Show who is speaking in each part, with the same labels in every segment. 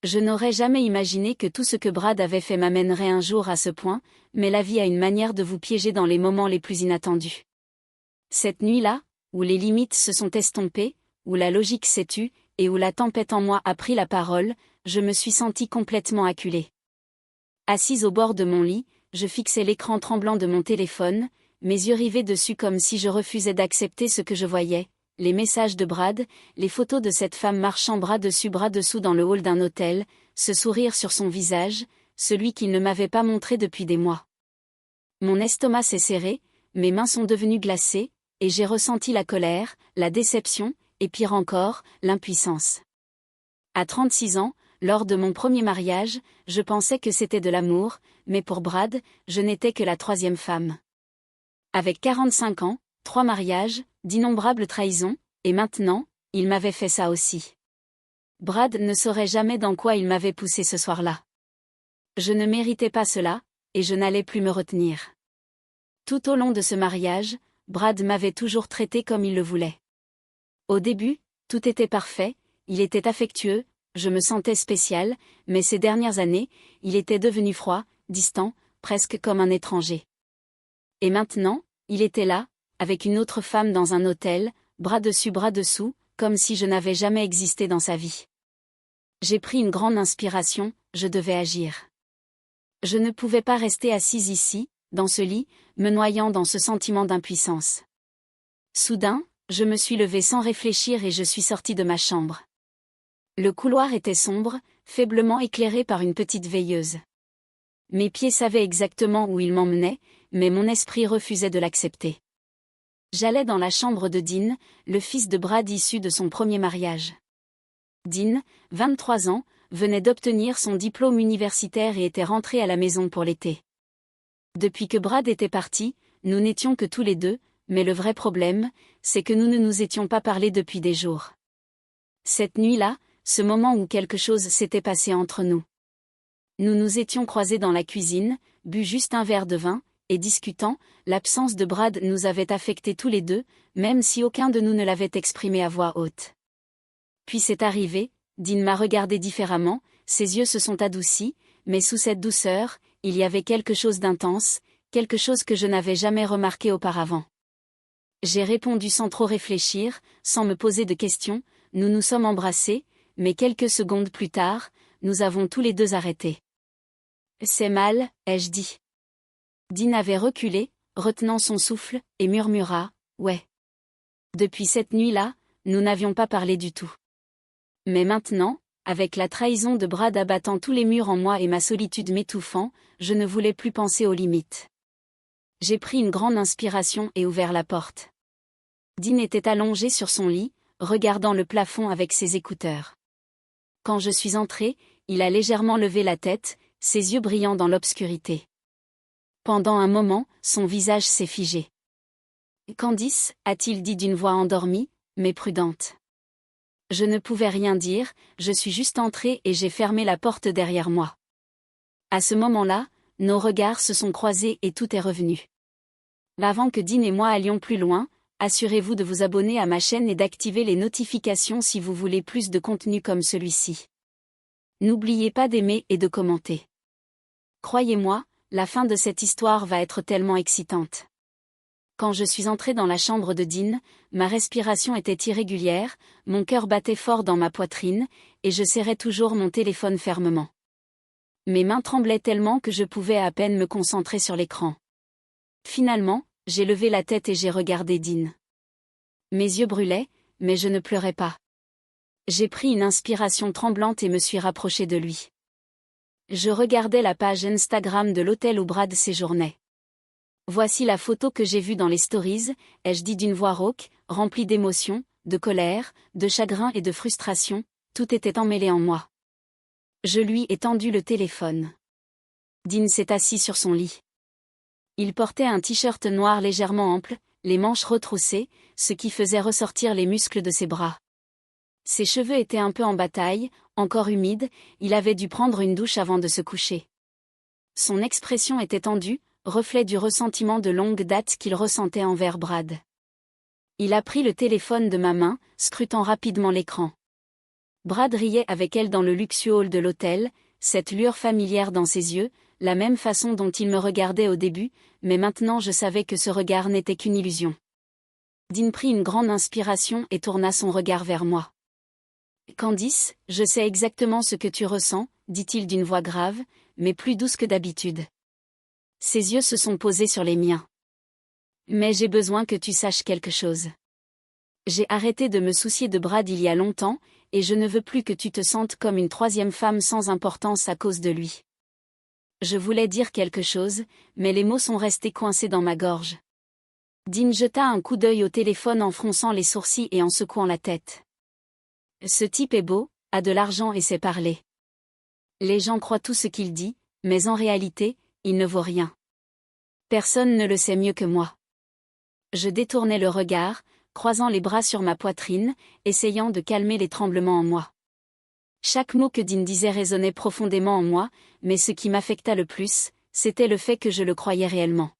Speaker 1: Je n'aurais jamais imaginé que tout ce que Brad avait fait m'amènerait un jour à ce point, mais la vie a une manière de vous piéger dans les moments les plus inattendus. Cette nuit-là, où les limites se sont estompées, où la logique s'est tue, et où la tempête en moi a pris la parole, je me suis sentie complètement acculée. Assise au bord de mon lit, je fixais l'écran tremblant de mon téléphone, mes yeux rivés dessus comme si je refusais d'accepter ce que je voyais, les messages de Brad, les photos de cette femme marchant bras dessus bras dessous dans le hall d'un hôtel, ce sourire sur son visage, celui qu'il ne m'avait pas montré depuis des mois. Mon estomac s'est serré, mes mains sont devenues glacées, et j'ai ressenti la colère, la déception, et pire encore, l'impuissance. À 36 ans, lors de mon premier mariage, je pensais que c'était de l'amour, mais pour Brad, je n'étais que la troisième femme. Avec 45 ans, 3 mariages, d'innombrables trahisons, et maintenant, il m'avait fait ça aussi. Brad ne saurait jamais dans quoi il m'avait poussé ce soir-là. Je ne méritais pas cela, et je n'allais plus me retenir. Tout au long de ce mariage, Brad m'avait toujours traité comme il le voulait. Au début, tout était parfait, il était affectueux, je me sentais spéciale, mais ces dernières années, il était devenu froid, distant, presque comme un étranger. Et maintenant, il était là, avec une autre femme dans un hôtel, bras dessus bras dessous, comme si je n'avais jamais existé dans sa vie. J'ai pris une grande inspiration, je devais agir. Je ne pouvais pas rester assise ici, dans ce lit, me noyant dans ce sentiment d'impuissance. Soudain, je me suis levée sans réfléchir et je suis sortie de ma chambre. Le couloir était sombre, faiblement éclairé par une petite veilleuse. Mes pieds savaient exactement où ils m'emmenaient, mais mon esprit refusait de l'accepter. J'allais dans la chambre de Dean, le fils de Brad issu de son premier mariage. Dean, 23 ans, venait d'obtenir son diplôme universitaire et était rentré à la maison pour l'été. Depuis que Brad était parti, nous n'étions que tous les deux, mais le vrai problème, c'est que nous ne nous étions pas parlé depuis des jours. Cette nuit-là, ce moment où quelque chose s'était passé entre nous. Nous nous étions croisés dans la cuisine, bu juste un verre de vin, et discutant, l'absence de Brad nous avait affectés tous les deux, même si aucun de nous ne l'avait exprimé à voix haute. Puis c'est arrivé, Dean m'a regardé différemment, ses yeux se sont adoucis, mais sous cette douceur, il y avait quelque chose d'intense, quelque chose que je n'avais jamais remarqué auparavant. J'ai répondu sans trop réfléchir, sans me poser de questions, nous nous sommes embrassés, mais quelques secondes plus tard, nous avons tous les deux arrêté. C'est mal, ai-je dit. Dean avait reculé, retenant son souffle, et murmura, ouais. Depuis cette nuit-là, nous n'avions pas parlé du tout. Mais maintenant, avec la trahison de Brad abattant tous les murs en moi et ma solitude m'étouffant, je ne voulais plus penser aux limites. J'ai pris une grande inspiration et ouvert la porte. Dean était allongé sur son lit, regardant le plafond avec ses écouteurs. Quand je suis entrée, il a légèrement levé la tête, ses yeux brillant dans l'obscurité. Pendant un moment, son visage s'est figé. « Candice » a-t-il dit d'une voix endormie, mais prudente. Je ne pouvais rien dire, je suis juste entrée et j'ai fermé la porte derrière moi. À ce moment-là, nos regards se sont croisés et tout est revenu. Avant que Dean et moi allions plus loin, assurez-vous de vous abonner à ma chaîne et d'activer les notifications si vous voulez plus de contenu comme celui-ci. N'oubliez pas d'aimer et de commenter. Croyez-moi, la fin de cette histoire va être tellement excitante. Quand je suis entrée dans la chambre de Dean, ma respiration était irrégulière, mon cœur battait fort dans ma poitrine, et je serrais toujours mon téléphone fermement. Mes mains tremblaient tellement que je pouvais à peine me concentrer sur l'écran. Finalement, j'ai levé la tête et j'ai regardé Dean. Mes yeux brûlaient, mais je ne pleurais pas. J'ai pris une inspiration tremblante et me suis rapprochée de lui. Je regardais la page Instagram de l'hôtel où Brad séjournait. Voici la photo que j'ai vue dans les stories, ai-je dit d'une voix rauque, remplie d'émotions, de colère, de chagrin et de frustration, tout était emmêlé en moi. Je lui ai tendu le téléphone. Dean s'est assis sur son lit. Il portait un t-shirt noir légèrement ample, les manches retroussées, ce qui faisait ressortir les muscles de ses bras. Ses cheveux étaient un peu en bataille, encore humides, il avait dû prendre une douche avant de se coucher. Son expression était tendue, reflet du ressentiment de longue date qu'il ressentait envers Brad. Il a pris le téléphone de ma main, scrutant rapidement l'écran. Brad riait avec elle dans le luxueux hall de l'hôtel, cette lueur familière dans ses yeux, la même façon dont il me regardait au début, mais maintenant je savais que ce regard n'était qu'une illusion. Dean prit une grande inspiration et tourna son regard vers moi. « Candice, je sais exactement ce que tu ressens, » dit-il d'une voix grave, mais plus douce que d'habitude. Ses yeux se sont posés sur les miens. « Mais j'ai besoin que tu saches quelque chose. J'ai arrêté de me soucier de Brad il y a longtemps, et je ne veux plus que tu te sentes comme une troisième femme sans importance à cause de lui. » Je voulais dire quelque chose, mais les mots sont restés coincés dans ma gorge. Dean jeta un coup d'œil au téléphone en fronçant les sourcils et en secouant la tête. Ce type est beau, a de l'argent et sait parler. Les gens croient tout ce qu'il dit, mais en réalité, il ne vaut rien. Personne ne le sait mieux que moi. Je détournai le regard, croisant les bras sur ma poitrine, essayant de calmer les tremblements en moi. Chaque mot que Dean disait résonnait profondément en moi, mais ce qui m'affecta le plus, c'était le fait que je le croyais réellement.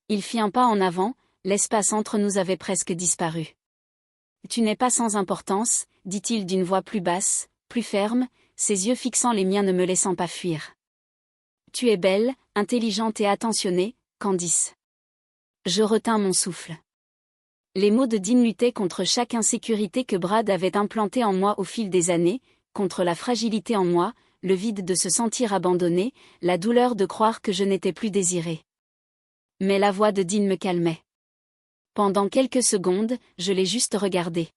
Speaker 1: Il fit un pas en avant, l'espace entre nous avait presque disparu. « Tu n'es pas sans importance, » dit-il d'une voix plus basse, plus ferme, ses yeux fixant les miens ne me laissant pas fuir. « Tu es belle, intelligente et attentionnée, Candice. » Je retins mon souffle. Les mots de Dean luttaient contre chaque insécurité que Brad avait implantée en moi au fil des années, contre la fragilité en moi, le vide de se sentir abandonné, la douleur de croire que je n'étais plus désirée. Mais la voix de Dean me calmait. Pendant quelques secondes, je l'ai juste regardé.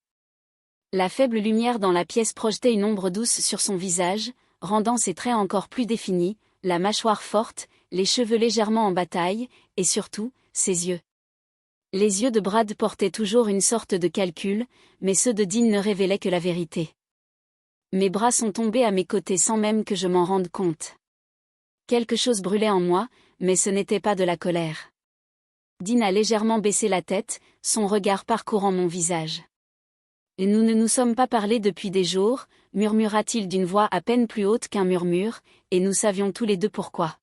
Speaker 1: La faible lumière dans la pièce projetait une ombre douce sur son visage, rendant ses traits encore plus définis, la mâchoire forte, les cheveux légèrement en bataille, et surtout, ses yeux. Les yeux de Brad portaient toujours une sorte de calcul, mais ceux de Dean ne révélaient que la vérité. Mes bras sont tombés à mes côtés sans même que je m'en rende compte. Quelque chose brûlait en moi, mais ce n'était pas de la colère. Dean a légèrement baissé la tête, son regard parcourant mon visage. « Et nous ne nous sommes pas parlé depuis des jours, » murmura-t-il d'une voix à peine plus haute qu'un murmure, et nous savions tous les deux pourquoi.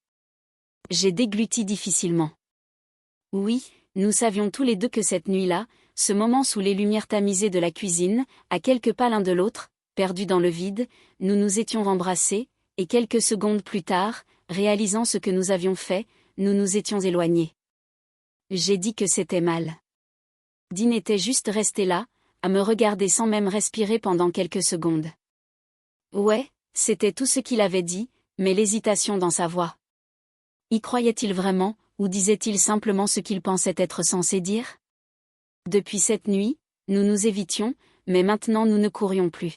Speaker 1: J'ai dégluti difficilement. Oui, nous savions tous les deux que cette nuit-là, ce moment sous les lumières tamisées de la cuisine, à quelques pas l'un de l'autre, perdus dans le vide, nous nous étions embrassés, et quelques secondes plus tard, réalisant ce que nous avions fait, nous nous étions éloignés. J'ai dit que c'était mal. Dean était juste resté là, à me regarder sans même respirer pendant quelques secondes. Ouais, c'était tout ce qu'il avait dit, mais l'hésitation dans sa voix. Y croyait-il vraiment, ou disait-il simplement ce qu'il pensait être censé dire? Depuis cette nuit, nous nous évitions, mais maintenant nous ne courions plus.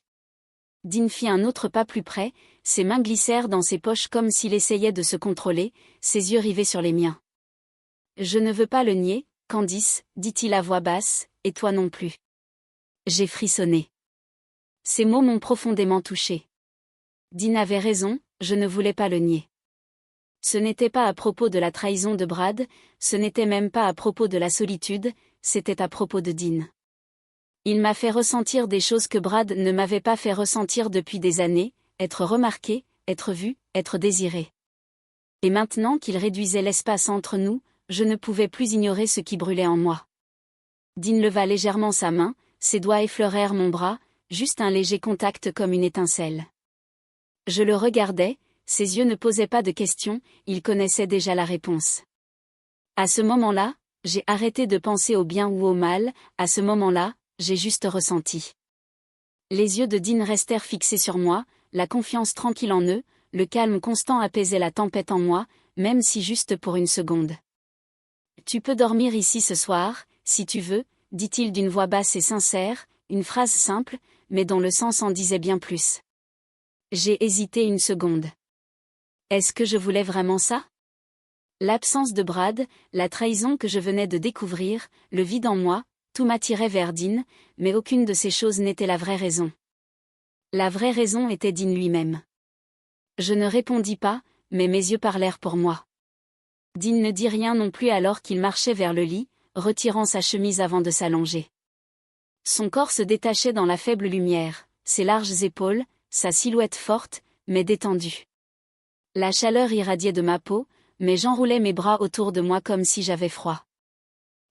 Speaker 1: Dean fit un autre pas plus près, ses mains glissèrent dans ses poches comme s'il essayait de se contrôler, ses yeux rivés sur les miens. Je ne veux pas le nier, Candice, dit-il à voix basse, et toi non plus. J'ai frissonné. Ces mots m'ont profondément touché. Dean avait raison, je ne voulais pas le nier. Ce n'était pas à propos de la trahison de Brad, ce n'était même pas à propos de la solitude, c'était à propos de Dean. Il m'a fait ressentir des choses que Brad ne m'avait pas fait ressentir depuis des années, être remarqué, être vu, être désiré. Et maintenant qu'il réduisait l'espace entre nous, je ne pouvais plus ignorer ce qui brûlait en moi. Dean leva légèrement sa main, ses doigts effleurèrent mon bras, juste un léger contact comme une étincelle. Je le regardais, ses yeux ne posaient pas de questions, il connaissait déjà la réponse. À ce moment-là, j'ai arrêté de penser au bien ou au mal, à ce moment-là, j'ai juste ressenti. Les yeux de Dean restèrent fixés sur moi, la confiance tranquille en eux, le calme constant apaisait la tempête en moi, même si juste pour une seconde. « Tu peux dormir ici ce soir, si tu veux », dit-il d'une voix basse et sincère, une phrase simple, mais dont le sens en disait bien plus. J'ai hésité une seconde. Est-ce que je voulais vraiment ça? L'absence de Brad, la trahison que je venais de découvrir, le vide en moi, tout m'attirait vers Dean, mais aucune de ces choses n'était la vraie raison. La vraie raison était Dean lui-même. Je ne répondis pas, mais mes yeux parlèrent pour moi. Dean ne dit rien non plus alors qu'il marchait vers le lit, retirant sa chemise avant de s'allonger. Son corps se détachait dans la faible lumière, ses larges épaules, sa silhouette forte, mais détendue. La chaleur irradiait de ma peau, mais j'enroulais mes bras autour de moi comme si j'avais froid.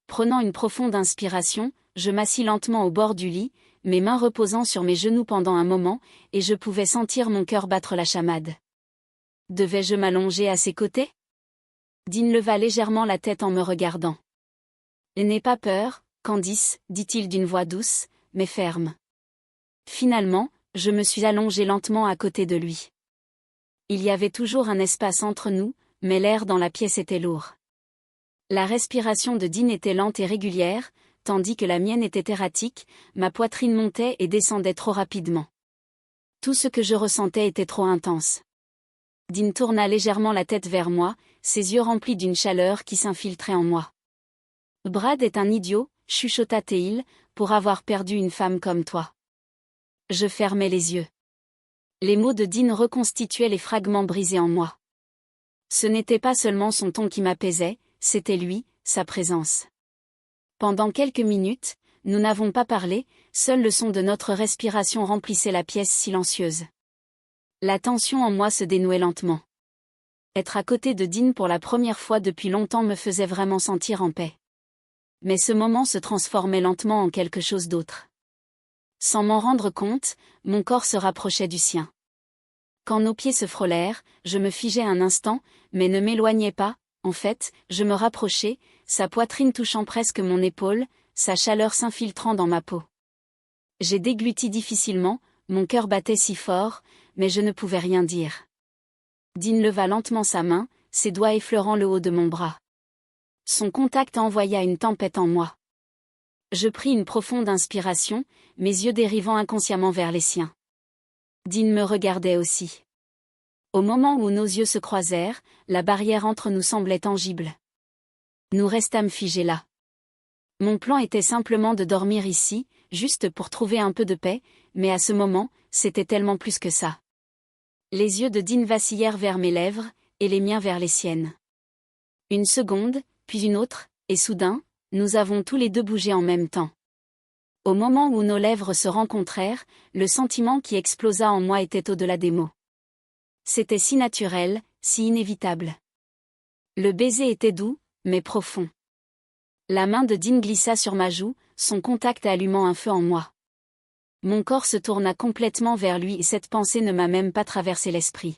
Speaker 1: Prenant une profonde inspiration, je m'assis lentement au bord du lit, mes mains reposant sur mes genoux pendant un moment, et je pouvais sentir mon cœur battre la chamade. Devais-je m'allonger à ses côtés? Dean leva légèrement la tête en me regardant. N'aie pas peur, Candice, dit-il d'une voix douce, mais ferme. Finalement, je me suis allongée lentement à côté de lui. Il y avait toujours un espace entre nous, mais l'air dans la pièce était lourd. La respiration de Dean était lente et régulière, tandis que la mienne était erratique, ma poitrine montait et descendait trop rapidement. Tout ce que je ressentais était trop intense. Dean tourna légèrement la tête vers moi, ses yeux remplis d'une chaleur qui s'infiltrait en moi. Brad est un idiot, chuchota Teil, pour avoir perdu une femme comme toi. Je fermai les yeux. Les mots de Dean reconstituaient les fragments brisés en moi. Ce n'était pas seulement son ton qui m'apaisait, c'était lui, sa présence. Pendant quelques minutes, nous n'avons pas parlé, seul le son de notre respiration remplissait la pièce silencieuse. La tension en moi se dénouait lentement. Être à côté de Dean pour la première fois depuis longtemps me faisait vraiment sentir en paix. Mais ce moment se transformait lentement en quelque chose d'autre. Sans m'en rendre compte, mon corps se rapprochait du sien. Quand nos pieds se frôlèrent, je me figeai un instant, mais ne m'éloignai pas, en fait, je me rapprochai, sa poitrine touchant presque mon épaule, sa chaleur s'infiltrant dans ma peau. J'ai dégluti difficilement, mon cœur battait si fort, mais je ne pouvais rien dire. Dean leva lentement sa main, ses doigts effleurant le haut de mon bras. Son contact envoya une tempête en moi. Je pris une profonde inspiration, mes yeux dérivant inconsciemment vers les siens. Dean me regardait aussi. Au moment où nos yeux se croisèrent, la barrière entre nous semblait tangible. Nous restâmes figés là. Mon plan était simplement de dormir ici, juste pour trouver un peu de paix, mais à ce moment, c'était tellement plus que ça. Les yeux de Dean vacillèrent vers mes lèvres, et les miens vers les siennes. Une seconde, puis une autre, et soudain, nous avons tous les deux bougé en même temps. Au moment où nos lèvres se rencontrèrent, le sentiment qui explosa en moi était au-delà des mots. C'était si naturel, si inévitable. Le baiser était doux, mais profond. La main de Dean glissa sur ma joue, son contact allumant un feu en moi. Mon corps se tourna complètement vers lui et cette pensée ne m'a même pas traversé l'esprit.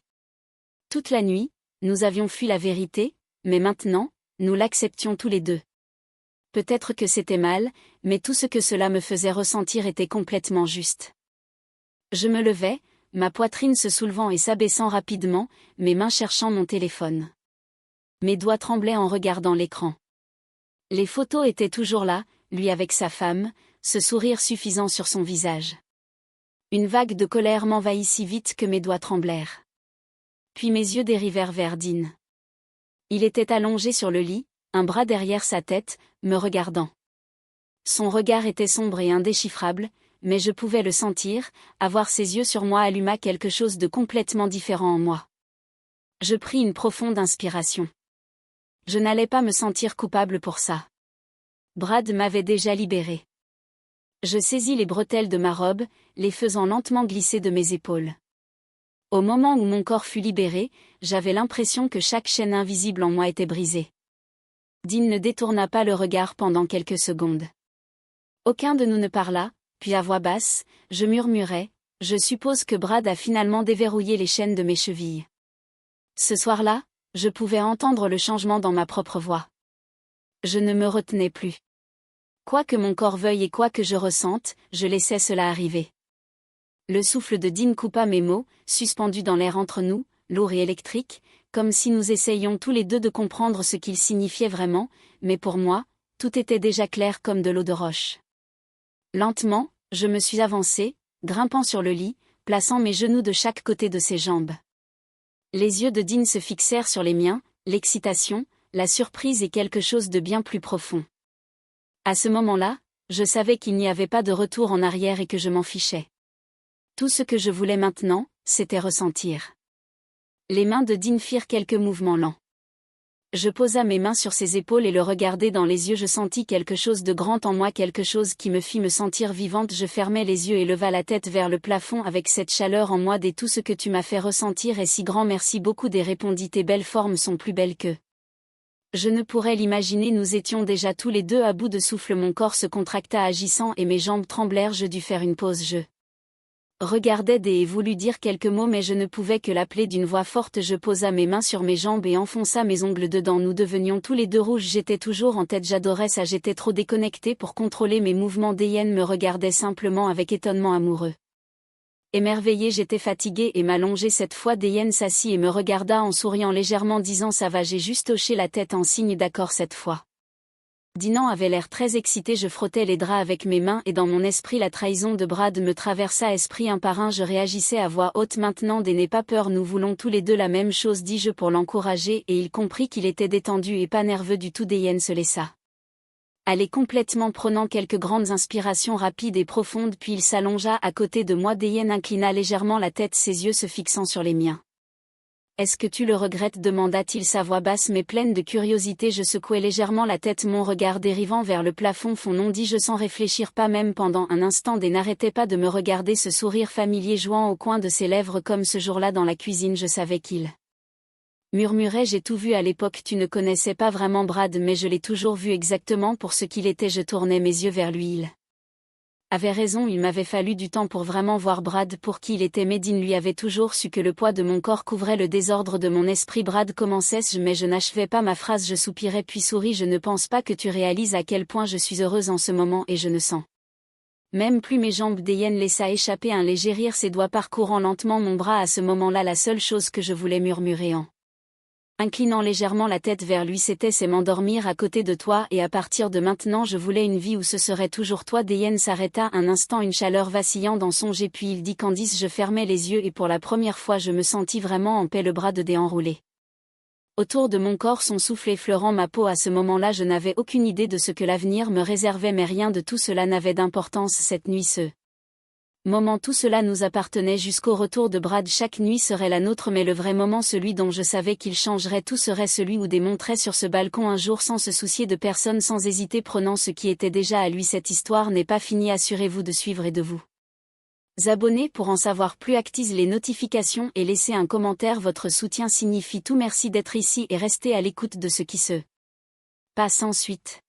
Speaker 1: Toute la nuit, nous avions fui la vérité, mais maintenant, nous l'acceptions tous les deux. Peut-être que c'était mal, mais tout ce que cela me faisait ressentir était complètement juste. Je me levai, ma poitrine se soulevant et s'abaissant rapidement, mes mains cherchant mon téléphone. Mes doigts tremblaient en regardant l'écran. Les photos étaient toujours là, lui avec sa femme, ce sourire suffisant sur son visage. Une vague de colère m'envahit si vite que mes doigts tremblèrent. Puis mes yeux dérivèrent vers Dean. Il était allongé sur le lit, un bras derrière sa tête, me regardant. Son regard était sombre et indéchiffrable, mais je pouvais le sentir, avoir ses yeux sur moi alluma quelque chose de complètement différent en moi. Je pris une profonde inspiration. Je n'allais pas me sentir coupable pour ça. Brad m'avait déjà libérée. Je saisis les bretelles de ma robe, les faisant lentement glisser de mes épaules. Au moment où mon corps fut libéré, j'avais l'impression que chaque chaîne invisible en moi était brisée. Dean ne détourna pas le regard pendant quelques secondes. Aucun de nous ne parla, puis à voix basse, je murmurai, « Je suppose que Brad a finalement déverrouillé les chaînes de mes chevilles. » Ce soir-là, je pouvais entendre le changement dans ma propre voix. Je ne me retenais plus. Quoi que mon corps veuille et quoi que je ressente, je laissais cela arriver. Le souffle de Dean coupa mes mots, suspendus dans l'air entre nous, lourd et électrique, comme si nous essayions tous les deux de comprendre ce qu'il signifiait vraiment, mais pour moi, tout était déjà clair comme de l'eau de roche. Lentement, je me suis avancée, grimpant sur le lit, plaçant mes genoux de chaque côté de ses jambes. Les yeux de Dean se fixèrent sur les miens, l'excitation, la surprise et quelque chose de bien plus profond. À ce moment-là, je savais qu'il n'y avait pas de retour en arrière et que je m'en fichais. Tout ce que je voulais maintenant, c'était ressentir. Les mains de Dean firent quelques mouvements lents. Je posa mes mains sur ses épaules et le regardai dans les yeux. Je sentis quelque chose de grand en moi, quelque chose qui me fit me sentir vivante. Je fermai les yeux et leva la tête vers le plafond avec cette chaleur en moi. Tout ce que tu m'as fait ressentir est si grand, merci beaucoup. Répondit, tes belles formes sont plus belles que. Je ne pourrais l'imaginer, nous étions déjà tous les deux à bout de souffle, mon corps se contracta agissant et mes jambes tremblèrent, je dus faire une pause, je regardais Dé et voulus dire quelques mots mais je ne pouvais que l'appeler d'une voix forte, je posa mes mains sur mes jambes et enfonça mes ongles dedans, nous devenions tous les deux rouges, j'étais toujours en tête, j'adorais ça, j'étais trop déconnecté pour contrôler mes mouvements, Déienne me regardait simplement avec étonnement amoureux. Émerveillé, j'étais fatigué et m'allongeai cette fois, Déienne s'assit et me regarda en souriant légèrement disant ça va, j'ai juste hoché la tête en signe d'accord cette fois. Dinan avait l'air très excité, je frottais les draps avec mes mains et dans mon esprit la trahison de Brad me traversa esprit un par un, je réagissais à voix haute maintenant, Dé n'aie pas peur, nous voulons tous les deux la même chose, dis-je pour l'encourager et il comprit qu'il était détendu et pas nerveux du tout. Déienne se laissa aller complètement, prenant quelques grandes inspirations rapides et profondes, puis il s'allongea à côté de moi. Déienne inclina légèrement la tête, ses yeux se fixant sur les miens. Est-ce que tu le regrettes, demanda-t-il, sa voix basse mais pleine de curiosité. Je secouai légèrement la tête, mon regard dérivant vers le plafond. Non, dis-je sans réfléchir, pas même pendant un instant. Dé n'arrêtait pas de me regarder, ce sourire familier jouant au coin de ses lèvres comme ce jour-là dans la cuisine. Je savais qu'il murmurait, j'ai tout vu à l'époque, tu ne connaissais pas vraiment Brad mais je l'ai toujours vu exactement pour ce qu'il était. Je tournai mes yeux vers lui, il avait raison, il m'avait fallu du temps pour vraiment voir Brad pour qui il était. Médine lui avait toujours su que le poids de mon corps couvrait le désordre de mon esprit. Brad, commençais-je mais je n'achevai pas ma phrase, je soupirai puis souris, je ne pense pas que tu réalises à quel point je suis heureuse en ce moment et je ne sens même plus mes jambes. Déienne laissa échapper un léger rire, ses doigts parcourant lentement mon bras. À ce moment-là, la seule chose que je voulais murmurer en inclinant légèrement la tête vers lui, c'est m'endormir à côté de toi et à partir de maintenant je voulais une vie où ce serait toujours toi. Déienne s'arrêta un instant, une chaleur vacillant dans son jet, puis il dit Candice. Je fermai les yeux et pour la première fois je me sentis vraiment en paix, le bras de Dé enroulé autour de mon corps, son souffle effleurant ma peau. À ce moment-là je n'avais aucune idée de ce que l'avenir me réservait mais rien de tout cela n'avait d'importance cette nuit, ce moment, tout cela nous appartenait jusqu'au retour de Brad. Chaque nuit serait la nôtre mais le vrai moment, celui dont je savais qu'il changerait tout, serait celui où Dé monterait sur ce balcon un jour sans se soucier de personne, sans hésiter, prenant ce qui était déjà à lui. Cette histoire n'est pas finie, assurez-vous de suivre et de vous abonner pour en savoir plus, activez les notifications et laissez un commentaire, votre soutien signifie tout. Merci d'être ici et restez à l'écoute de ce qui se passe ensuite.